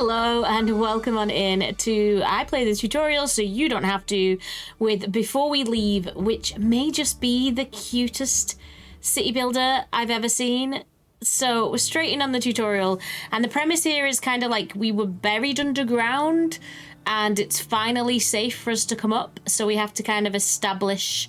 Hello and welcome on in to I play the tutorial so you don't have to with Before We Leave, which may just be the cutest city builder I've ever seen. So we're straight in on the tutorial, and the premise here is kind of like we were buried underground and it's finally safe for us to come up, so we have to kind of establish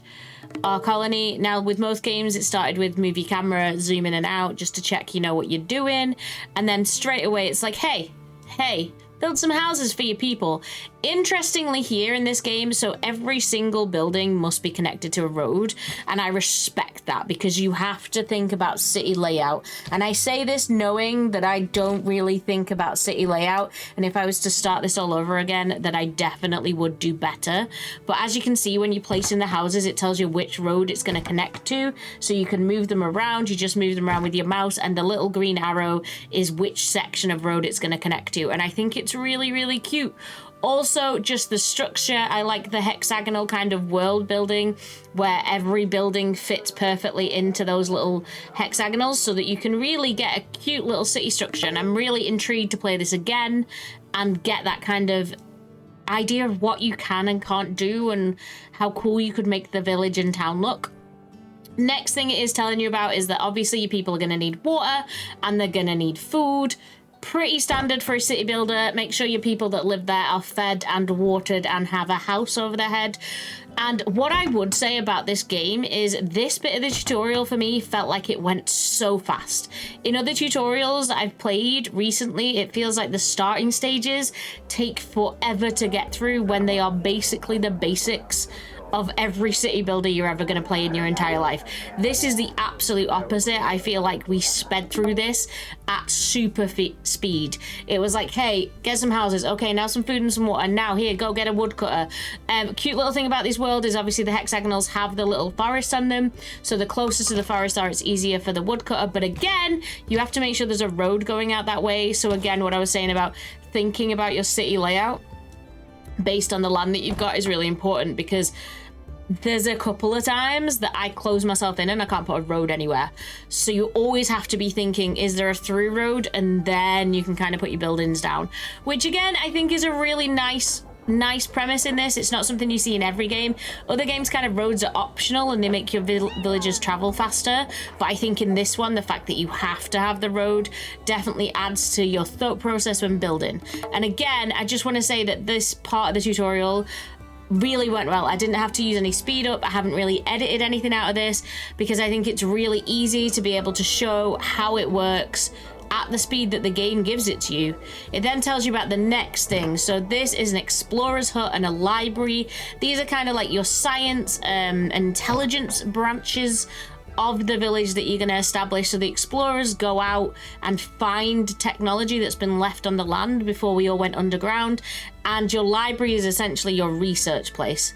our colony. Now with most games it started with move your camera, zoom in and out just to check you know what you're doing, and then straight away it's like hey, build some houses for your people. Interestingly here in this game, so every single building must be connected to a road, and I respect that because you have to think about city layout. And I say this knowing that I don't really think about city layout, and if I was to start this all over again, that I definitely would do better. But as you can see, when you place in the houses, it tells you which road it's going to connect to, so you can move them around. You just move them around with your mouse, and the little green arrow is which section of road it's going to connect to, and I think it's really cute. Also, just the structure, I like the hexagonal kind of world building where every building fits perfectly into those little hexagonals so that you can really get a cute little city structure. And I'm really intrigued to play this again and get that kind of idea of what you can and can't do and how cool you could make the village and town look. Next thing it is telling you about is that obviously your people are going to need water and they're going to need food. Pretty standard for a city builder. Make sure your people that live there are fed and watered and have a house over their head. And what I would say about this game is this bit of the tutorial for me felt like it went so fast. In other tutorials I've played recently, it feels like the starting stages take forever to get through when they are basically the basics of every city builder you're ever going to play in your entire life. This is the absolute opposite. I feel like we sped through this at super speed. It was like, hey, get some houses. Okay, now some food and some water. Now here, go get a woodcutter. Cute little thing about this world is obviously the hexagonals have the little forests on them. So the closer to the forest are, it's easier for the woodcutter. But again, you have to make sure there's a road going out that way. So again, what I was saying about thinking about your city layout based on the land that you've got is really important, because there's a couple of times that I close myself in and I can't put a road anywhere. So you always have to be thinking, is there a through road? And then you can kind of put your buildings down, which again, I think is a really nice premise in this. It's not something you see in every game. Other games kind of roads are optional and they make your villagers travel faster. But I think in this one, the fact that you have to have the road definitely adds to your thought process when building. And again, I just want to say that this part of the tutorial really went well. I didn't have to use any speed up. I haven't really edited anything out of this because I think it's really easy to be able to show how it works at the speed that the game gives it to you. It then tells you about the next thing. So this is an explorer's hut and a library. These are kind of like your science and intelligence branches of the village that you're going to establish. So the explorers go out and find technology that's been left on the land before we all went underground, and your library is essentially your research place.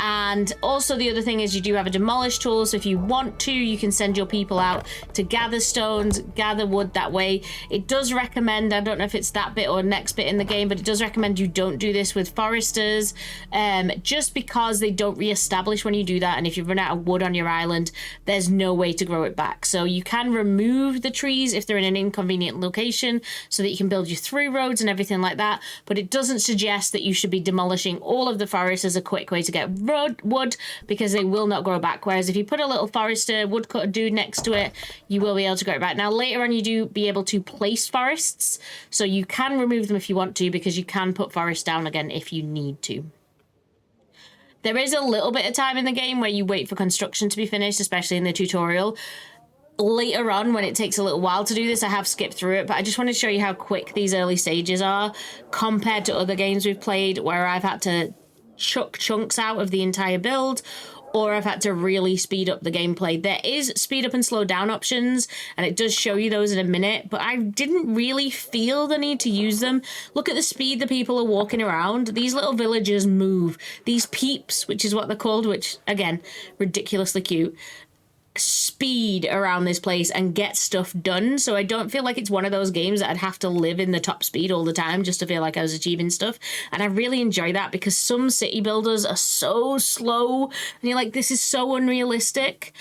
And also the other thing is you do have a demolish tool, so if you want to, you can send your people out to gather stones, gather wood that way. It does recommend, I don't know if it's that bit or next bit in the game, but it does recommend you don't do this with foresters, just because they don't re-establish when you do that, and if you run out of wood on your island, there's no way to grow it back. So you can remove the trees if they're in an inconvenient location so that you can build your through roads and everything like that, but it doesn't suggest that you should be demolishing all of the forest as a quick way to get wood, because they will not grow back. Whereas if you put a little forester woodcutter dude next to it, you will be able to grow it back. Now later on you do be able to place forests, so you can remove them if you want to, because you can put forests down again if you need to. There is a little bit of time in the game where you wait for construction to be finished, especially in the tutorial. Later on, when it takes a little while to do this, I have skipped through it, but I just want to show you how quick these early stages are compared to other games we've played where I've had to chuck chunks out of the entire build, or I've had to really speed up the gameplay. There is speed up and slow down options, and it does show you those in a minute, but I didn't really feel the need to use them. Look at the speed the people are walking around. These little villagers move. These peeps, which is what they're called, which, again, ridiculously cute, speed around this place and get stuff done. So I don't feel like it's one of those games that I'd have to live in the top speed all the time just to feel like I was achieving stuff. And I really enjoy that, because some city builders are so slow and you're like, this is so unrealistic.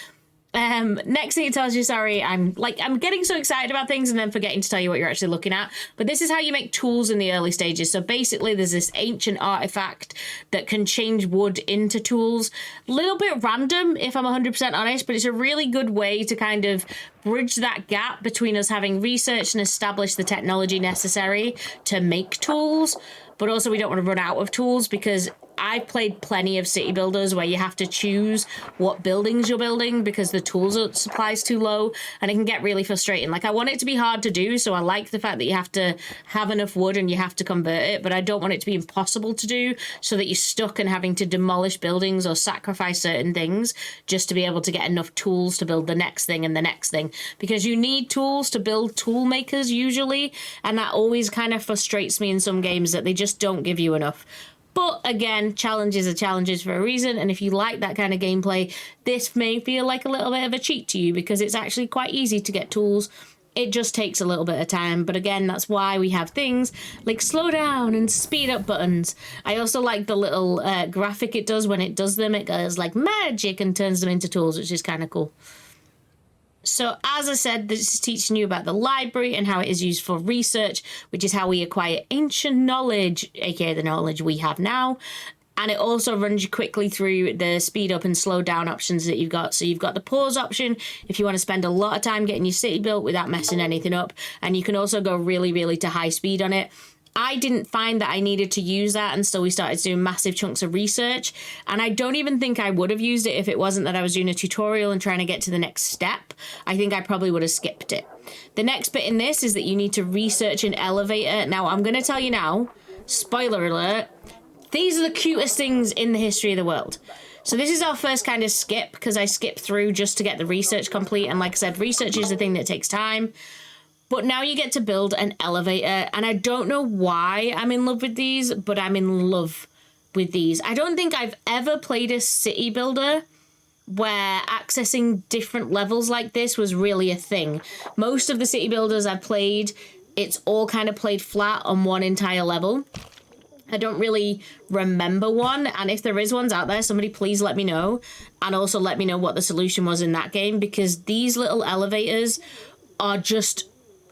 Next thing it tells you, sorry, I'm getting so excited about things and then forgetting to tell you what you're actually looking at. But this is how you make tools in the early stages. So basically there's this ancient artifact that can change wood into tools. Little bit random, if I'm 100% honest, but it's a really good way to kind of bridge that gap between us having researched and established the technology necessary to make tools. But also we don't want to run out of tools, because I've played plenty of city builders where you have to choose what buildings you're building because the tools supply's too low, and it can get really frustrating. Like, I want it to be hard to do, so I like the fact that you have to have enough wood and you have to convert it, but I don't want it to be impossible to do so that you're stuck in having to demolish buildings or sacrifice certain things just to be able to get enough tools to build the next thing and the next thing, because you need tools to build tool makers usually, and that always kind of frustrates me in some games that they just don't give you enough. But again, challenges are challenges for a reason, and if you like that kind of gameplay, this may feel like a little bit of a cheat to you, because it's actually quite easy to get tools. It just takes a little bit of time, but again, that's why we have things like slow down and speed up buttons. I also like the little graphic it does when it does them. It goes like magic and turns them into tools, which is kind of cool. So as I said, this is teaching you about the library and how it is used for research, which is how we acquire ancient knowledge, aka the knowledge we have now. And it also runs you quickly through the speed up and slow down options that you've got. So you've got the pause option if you want to spend a lot of time getting your city built without messing anything up. And you can also go really, really to high speed on it. I didn't find that I needed to use that until we started doing massive chunks of research. And I don't even think I would have used it if it wasn't that I was doing a tutorial and trying to get to the next step. I think I probably would have skipped it. The next bit in this is that you need to research an elevator. Now, I'm going to tell you now, spoiler alert, these are the cutest things in the history of the world. So this is our first kind of skip, because I skipped through just to get the research complete. And like I said, research is the thing that takes time. But now you get to build an elevator, and I don't know why I'm in love with these, but I'm in love with these. I don't think I've ever played a city builder where accessing different levels like this was really a thing. Most of the city builders I've played, it's all kind of played flat on one entire level. I don't really remember one, and if there is ones out there, somebody please let me know, and also let me know what the solution was in that game, because these little elevators are just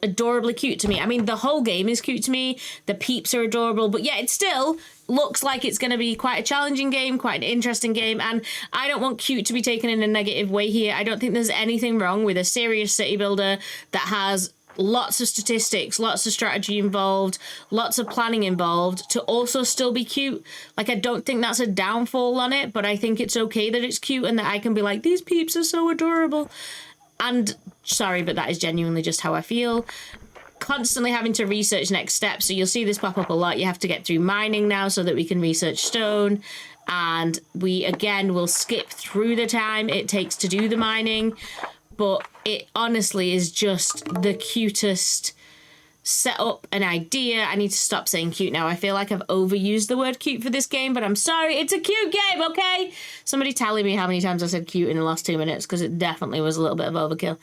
adorably cute to me. I mean, the whole game is cute to me. The peeps are adorable, but yeah, it still looks like it's going to be quite a challenging game, quite an interesting game, and I don't want cute to be taken in a negative way here. I don't think there's anything wrong with a serious city builder that has lots of statistics, lots of strategy involved, lots of planning involved, to also still be cute. Like, I don't think that's a downfall on it, but I think it's okay that it's cute and that I can be like, these peeps are so adorable. And sorry, but that is genuinely just how I feel. Constantly having to research next steps. So you'll see this pop up a lot. You have to get through mining now so that we can research stone. And we, again, will skip through the time it takes to do the mining. But it honestly is just the cutest setup and idea. I need to stop saying cute now. I feel like I've overused the word cute for this game, but I'm sorry. It's a cute game, okay? Somebody tally me how many times I said cute in the last 2 minutes, because it definitely was a little bit of overkill.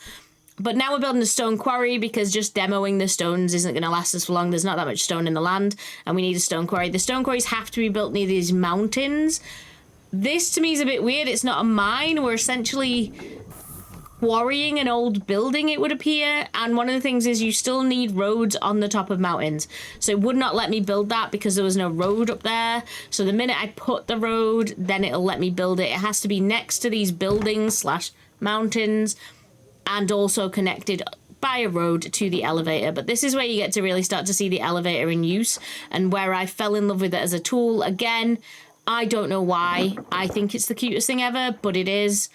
But now we're building a stone quarry, because just demoing the stones isn't going to last us for long. There's not that much stone in the land, and we need a stone quarry. The stone quarries have to be built near these mountains. This, to me, is a bit weird. It's not a mine. We're essentially quarrying an old building, it would appear, and one of the things is you still need roads on the top of mountains, so it would not let me build that because there was no road up there. So the minute I put the road, then it'll let me build it. It has to be next to these buildings slash mountains and also connected by a road to the elevator. But this is where you get to really start to see the elevator in use, and where I fell in love with it as a tool. Again, I don't know why. I think it's the cutest thing ever, but it is.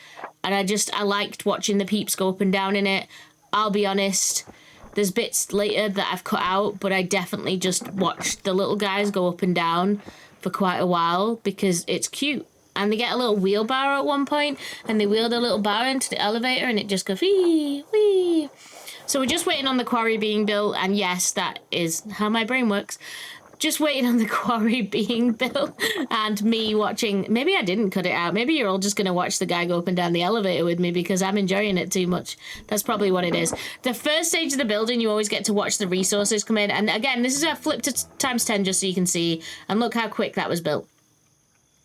And I liked watching the peeps go up and down in it. I'll be honest, there's bits later that I've cut out, but I definitely just watched the little guys go up and down for quite a while because it's cute. And they get a little wheelbarrow at one point, and they wheel their little bar into the elevator, and it just goes wee, wee. So we're just waiting on the quarry being built, and yes, that is how my brain works. Just waiting on the quarry being built and me watching. Maybe I didn't cut it out. Maybe you're all just going to watch the guy go up and down the elevator with me because I'm enjoying it too much. That's probably what it is. The first stage of the building, you always get to watch the resources come in. And again, this is a flip to times 10 just so you can see. And look how quick that was built.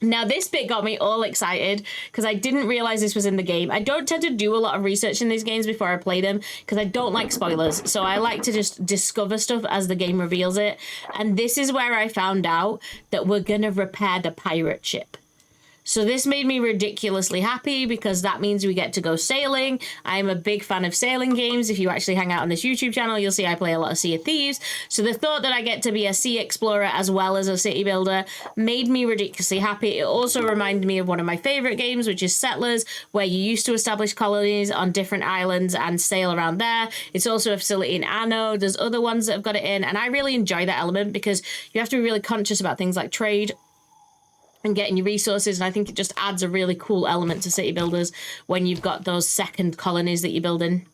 Now, this bit got me all excited because I didn't realize this was in the game. I don't tend to do a lot of research in these games before I play them because I don't like spoilers. So I like to just discover stuff as the game reveals it. And this is where I found out that we're going to repair the pirate ship. So this made me ridiculously happy because that means we get to go sailing. I'm a big fan of sailing games. If you actually hang out on this YouTube channel, you'll see I play a lot of Sea of Thieves. So the thought that I get to be a sea explorer as well as a city builder made me ridiculously happy. It also reminded me of one of my favorite games, which is Settlers, where you used to establish colonies on different islands and sail around there. It's also a facility in Anno. There's other ones that have got it in, and I really enjoy that element because you have to be really conscious about things like trade and getting your resources, and I think it just adds a really cool element to city builders when you've got those second colonies that you're building.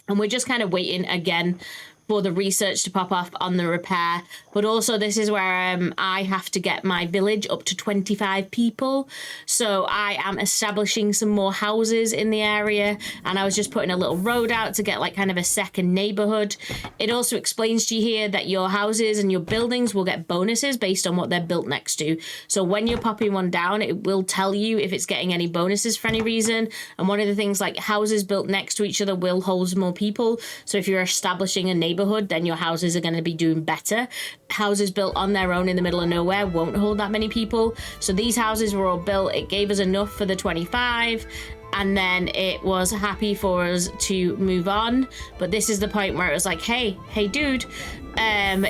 And we're just kind of waiting again for the research to pop off on the repair, but also this is where I have to get my village up to 25 people. So I am establishing some more houses in the area, and I was just putting a little road out to get like kind of a second neighborhood. It also explains to you here that your houses and your buildings will get bonuses based on what they're built next to. So when you're popping one down, it will tell you if it's getting any bonuses for any reason. And one of the things, like houses built next to each other will hold more people. So if you're establishing a neighborhood, then your houses are going to be doing better. Houses built on their own in the middle of nowhere won't hold that many people. So these houses were all built. It gave us enough for the 25, and then it was happy for us to move on. But this is the point where it was like, hey dude,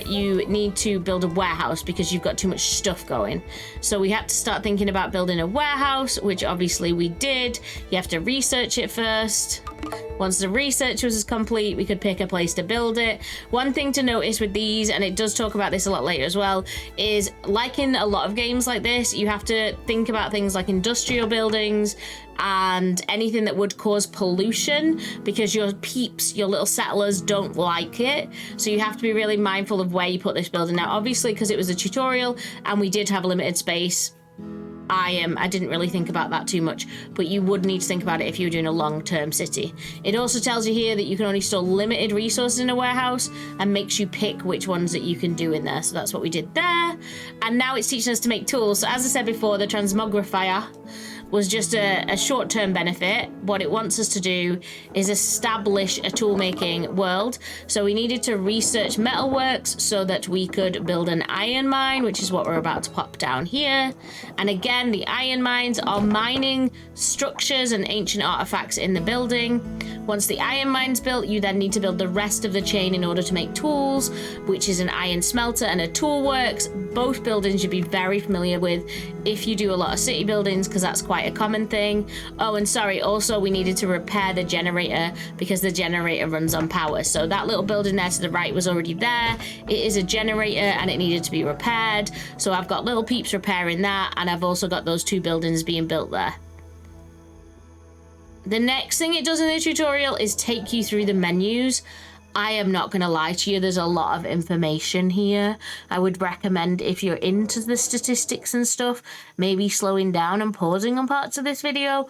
you need to build a warehouse because you've got too much stuff going. So we had to start thinking about building a warehouse, which obviously we did. You have to research it first. Once the research was complete, we could pick a place to build it. One thing to notice with these, and it does talk about this a lot later as well, is like in a lot of games like this, you have to think about things like industrial buildings and anything that would cause pollution, because your peeps, your little settlers, don't like it. So you have to be really mindful of where you put this building. Now, obviously, because it was a tutorial and we did have limited space, I didn't really think about that too much, but you would need to think about it if you're doing a long-term city. It also tells you here that you can only store limited resources in a warehouse and makes you pick which ones that you can do in there. So that's what we did there. And now it's teaching us to make tools. So as I said before, the transmogrifier was just a short-term benefit. What it wants us to do is establish a tool-making world. So we needed to research metalworks so that we could build an iron mine, which is what we're about to pop down here. And again, the iron mines are mining structures and ancient artifacts in the building. Once the iron mine's built, you then need to build the rest of the chain in order to make tools, which is an iron smelter and a tool works. Both buildings you'd be very familiar with if you do a lot of city buildings, because that's quite a common thing. Oh, and sorry, also we needed to repair the generator because the generator runs on power. So that little building there to the right was already there. It is a generator and it needed to be repaired. So I've got little peeps repairing that, and I've also got those two buildings being built there. The next thing it does in the tutorial is take you through the menus. I am not going to lie to you, there's a lot of information here. I would recommend, if you're into the statistics and stuff, maybe slowing down and pausing on parts of this video,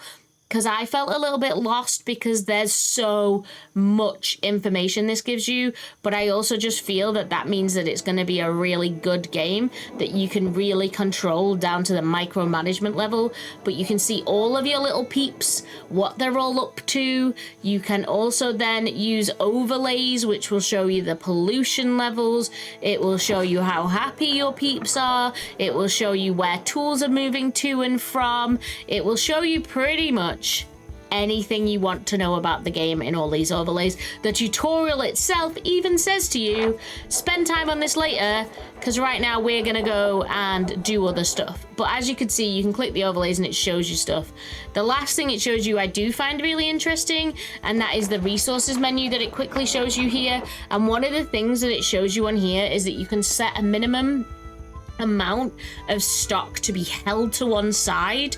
because I felt a little bit lost because there's so much information this gives you. But I also just feel that that means that it's going to be a really good game that you can really control down to the micromanagement level. But you can see all of your little peeps, what they're all up to. You can also then use overlays, which will show you the pollution levels. It will show you how happy your peeps are. It will show you where tools are moving to and from. It will show you pretty much anything you want to know about the game in all these overlays. The tutorial itself even says to you, spend time on this later, because right now we're gonna go and do other stuff. But as you can see, you can click the overlays and it shows you stuff. The last thing it shows you I do find really interesting, and that is the resources menu that it quickly shows you here. And one of the things that it shows you on here is that you can set a minimum amount of stock to be held to one side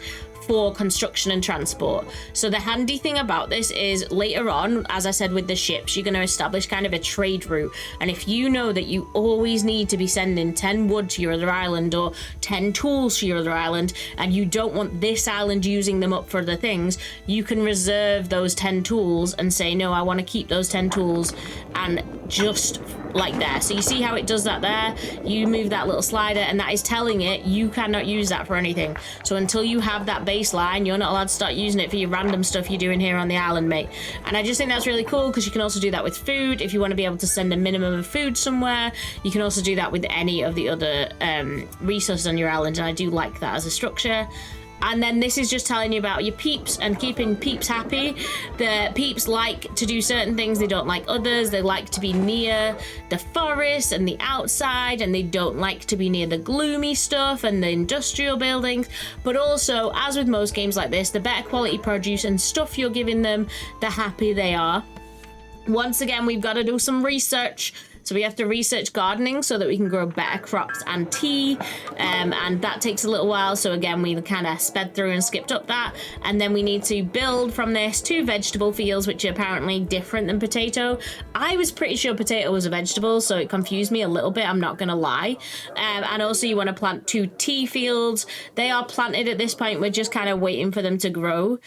for construction and transport. So the handy thing about this is later on, as I said with the ships, you're going to establish kind of a trade route. And if you know that you always need to be sending 10 wood to your other island or 10 tools to your other island, and you don't want this island using them up for the things, you can reserve those 10 tools and say, no, I want to keep those 10 tools and just like there. So you see how it does that there? You move that little slider and that is telling it you cannot use that for anything. So until you have that baseline, you're not allowed to start using it for your random stuff you're doing here on the island, mate. And I just think that's really cool because you can also do that with food. If you want to be able to send a minimum of food somewhere, you can also do that with any of the other resources on your island, and I do like that as a structure. And then this is just telling you about your peeps and keeping peeps happy. The peeps like to do certain things, they don't like others. They like to be near the forest and the outside, and they don't like to be near the gloomy stuff and the industrial buildings. But also, as with most games like this, the better quality produce and stuff you're giving them, the happier they are. Once again, we've got to do some research. So we have to research gardening so that we can grow better crops and tea, and that takes a little while. So again, we kind of sped through and skipped up that. And then we need to build from this 2 vegetable fields, which are apparently different than potato. I was pretty sure potato was a vegetable, so it confused me a little bit, I'm not gonna lie. And also you want to plant 2 tea fields. They are planted at this point, we're just kind of waiting for them to grow.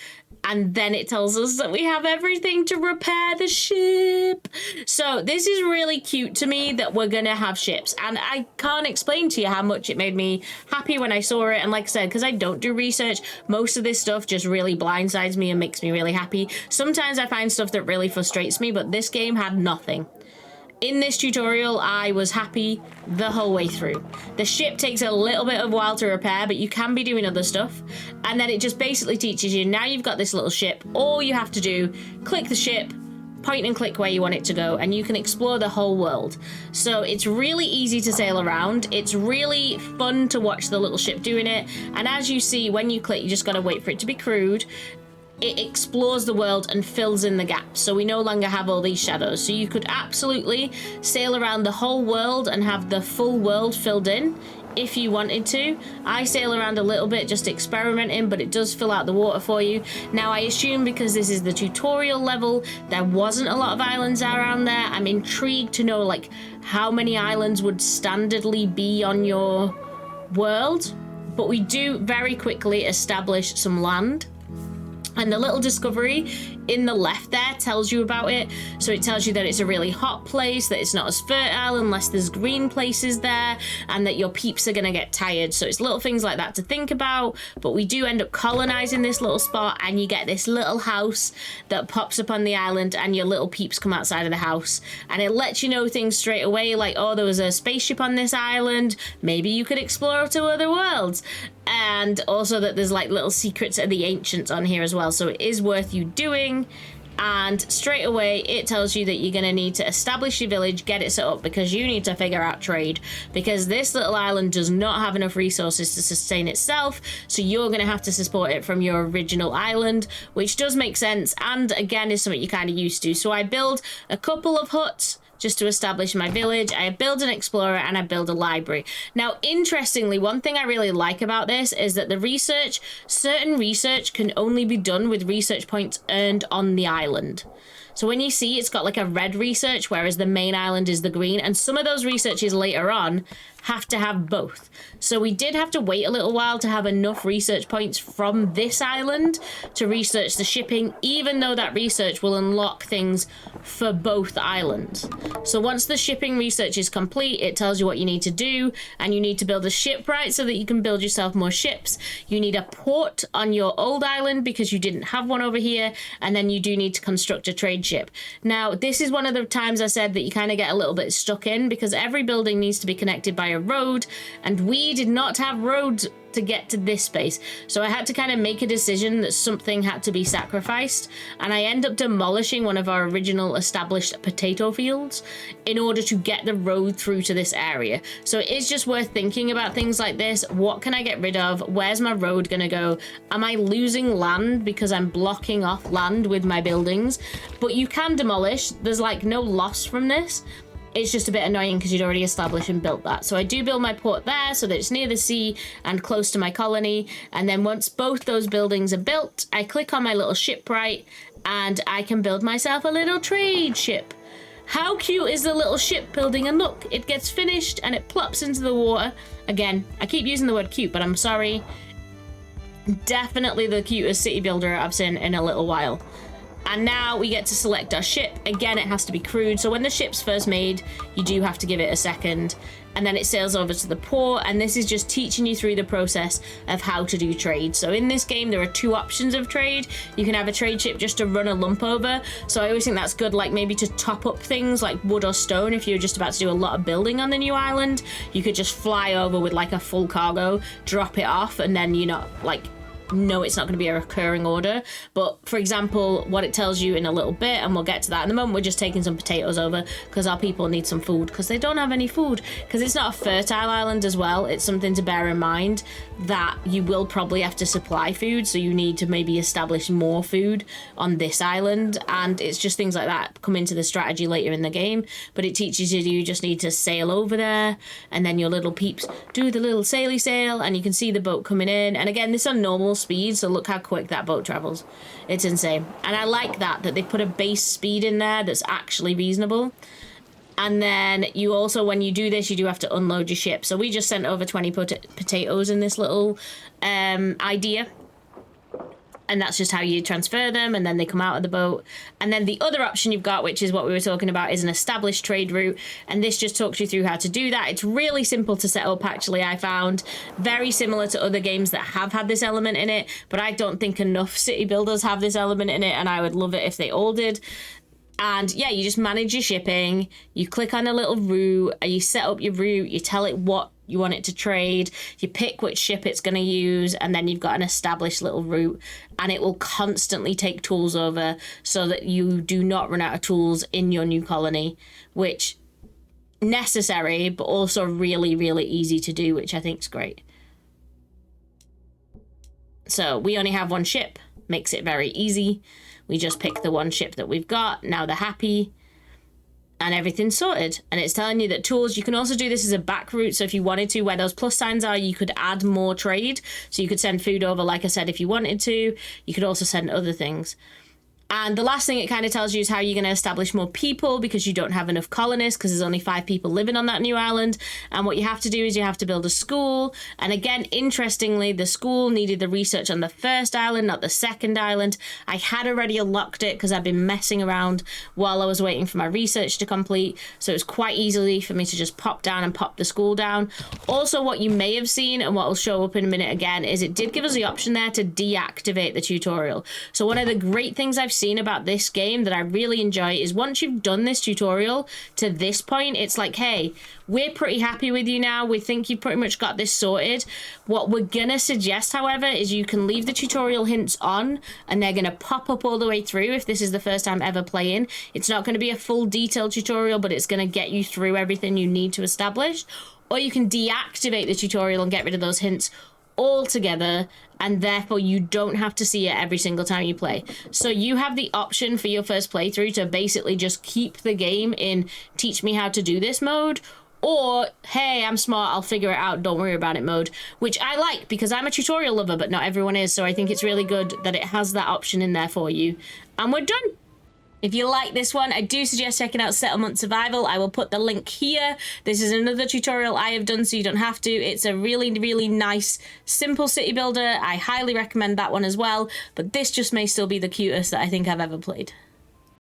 And then it tells us that we have everything to repair the ship. So this is really cute to me that we're gonna have ships, and I can't explain to you how much it made me happy when I saw it. And like I said, because I don't do research, most of this stuff just really blindsides me and makes me really happy. Sometimes I find stuff that really frustrates me, but this game had nothing. In this tutorial, I was happy the whole way through. The ship takes a little bit of a while to repair, but you can be doing other stuff. And then it just basically teaches you, now you've got this little ship, all you have to do, click the ship, point and click where you want it to go, and you can explore the whole world. So it's really easy to sail around. It's really fun to watch the little ship doing it. And as you see, when you click, you just gotta wait for it to be crewed. It explores the world and fills in the gaps, so we no longer have all these shadows. So you could absolutely sail around the whole world and have the full world filled in if you wanted to. I sail around a little bit just experimenting, but it does fill out the water for you. Now I assume because this is the tutorial level, there wasn't a lot of islands around there. I'm intrigued to know like how many islands would standardly be on your world, but we do very quickly establish some land. And the little discovery in the left there tells you about it. So it tells you that it's a really hot place, that it's not as fertile unless there's green places there, and that your peeps are gonna get tired. So it's little things like that to think about. But we do end up colonizing this little spot, and you get this little house that pops up on the island, and your little peeps come outside of the house. And it lets you know things straight away, like, oh, there was a spaceship on this island, maybe you could explore to other worlds. And also that there's like little secrets of the ancients on here as well, so it is worth you doing. And straight away it tells you that you're going to need to establish your village, get it set up, because you need to figure out trade, because this little island does not have enough resources to sustain itself, so you're going to have to support it from your original island, which does make sense, and again is something you're kind of used to. So I build a couple of huts just to establish my village, I build an explorer, and I build a library. Now, interestingly, one thing I really like about this is that the research, certain research can only be done with research points earned on the island. So when you see it's got like a red research, whereas the main island is the green, and some of those researches later on have to have both. So we did have to wait a little while to have enough research points from this island to research the shipping, even though that research will unlock things for both islands. So once the shipping research is complete, it tells you what you need to do, and you need to build a shipwright so that you can build yourself more ships. You need a port on your old island because you didn't have one over here, and then you do need to construct a trade ship. Now, this is one of the times I said that you kind of get a little bit stuck in, because every building needs to be connected by a road, and we did not have roads to get to this space. So I had to kind of make a decision that something had to be sacrificed, and I end up demolishing one of our original established potato fields in order to get the road through to this area. So it is just worth thinking about things like this. What can I get rid of? Where's my road gonna go? Am I losing land because I'm blocking off land with my buildings? But you can demolish. There's like no loss from this. It's just a bit annoying because you'd already established and built that. So I do build my port there so that it's near the sea and close to my colony. And then once both those buildings are built, I click on my little shipwright and I can build myself a little trade ship. How cute is the little ship building? And look, it gets finished and it plops into the water. Again, I keep using the word cute, but I'm sorry. Definitely the cutest city builder I've seen in a little while. And now we get to select our ship. Again, it has to be crewed. So when the ship's first made, you do have to give it a second. And then it sails over to the port. And this is just teaching you through the process of how to do trade. So in this game, there are 2 options of trade. You can have a trade ship just to run a lump over. So I always think that's good, like maybe to top up things like wood or stone. If you're just about to do a lot of building on the new island, you could just fly over with like a full cargo, drop it off, and then you're not like... No, it's not going to be a recurring order. But for example, what it tells you in a little bit, and we'll get to that in a moment, we're just taking some potatoes over because our people need some food because they don't have any food, because it's not a fertile island as well. It's something to bear in mind that you will probably have to supply food, so you need to maybe establish more food on this island, and it's just things like that come into the strategy later in the game. But it teaches you just need to sail over there, and then your little peeps do the little saily sail, and you can see the boat coming in. And again, this is on normal speed, so look how quick that boat travels. It's insane. And I like that they put a base speed in there that's actually reasonable. And then you also, when you do this, you do have to unload your ship. So we just sent over 20 potatoes in this little idea. And that's just how you transfer them, and then they come out of the boat. And then the other option you've got, which is what we were talking about, is an established trade route. And this just talks you through how to do that. It's really simple to set up, actually, I found. Very similar to other games that have had this element in it, but I don't think enough city builders have this element in it, and I would love it if they all did. And yeah, you just manage your shipping, you click on a little route, and you set up your route, you tell it what you want it to trade, you pick which ship it's going to use, and then you've got an established little route, and it will constantly take tools over so that you do not run out of tools in your new colony, which necessary, but also really, really easy to do, which I think is great. So we only have 1 ship, makes it very easy. We just pick the 1 ship that we've got. Now they're happy. And everything's sorted. And it's telling you that tools, you can also do this as a back route. So if you wanted to, where those plus signs are, you could add more trade. So you could send food over, like I said, if you wanted to. You could also send other things. And the last thing it kind of tells you is how you're going to establish more people, because you don't have enough colonists, because there's only 5 people living on that new island. And what you have to do is you have to build a school. And again, interestingly, the school needed the research on the first island, not the second island. I had already unlocked it because I've been messing around while I was waiting for my research to complete. So it was quite easily for me to just pop down and pop the school down. Also, what you may have seen, and what will show up in a minute again, is it did give us the option there to deactivate the tutorial. So one of the great things I've seen about this game that I really enjoy is once you've done this tutorial to this point, it's like, hey, we're pretty happy with you now. We think you've pretty much got this sorted. What we're gonna suggest, however, is you can leave the tutorial hints on, and they're gonna pop up all the way through if this is the first time ever playing. It's not gonna be a full detailed tutorial, but it's gonna get you through everything you need to establish. Or you can deactivate the tutorial and get rid of those hints altogether, and therefore you don't have to see it every single time you play. So you have the option for your first playthrough to basically just keep the game in teach me how to do this mode, or hey, I'm smart, I'll figure it out, don't worry about it mode, which I like because I'm a tutorial lover, but not everyone is. So I think it's really good that it has that option in there for you. And we're done. If you like this one, I do suggest checking out Settlement Survival. I will put the link here. This is another tutorial I have done, so you don't have to. It's a really, really nice, simple city builder. I highly recommend that one as well, but this just may still be the cutest that I think I've ever played.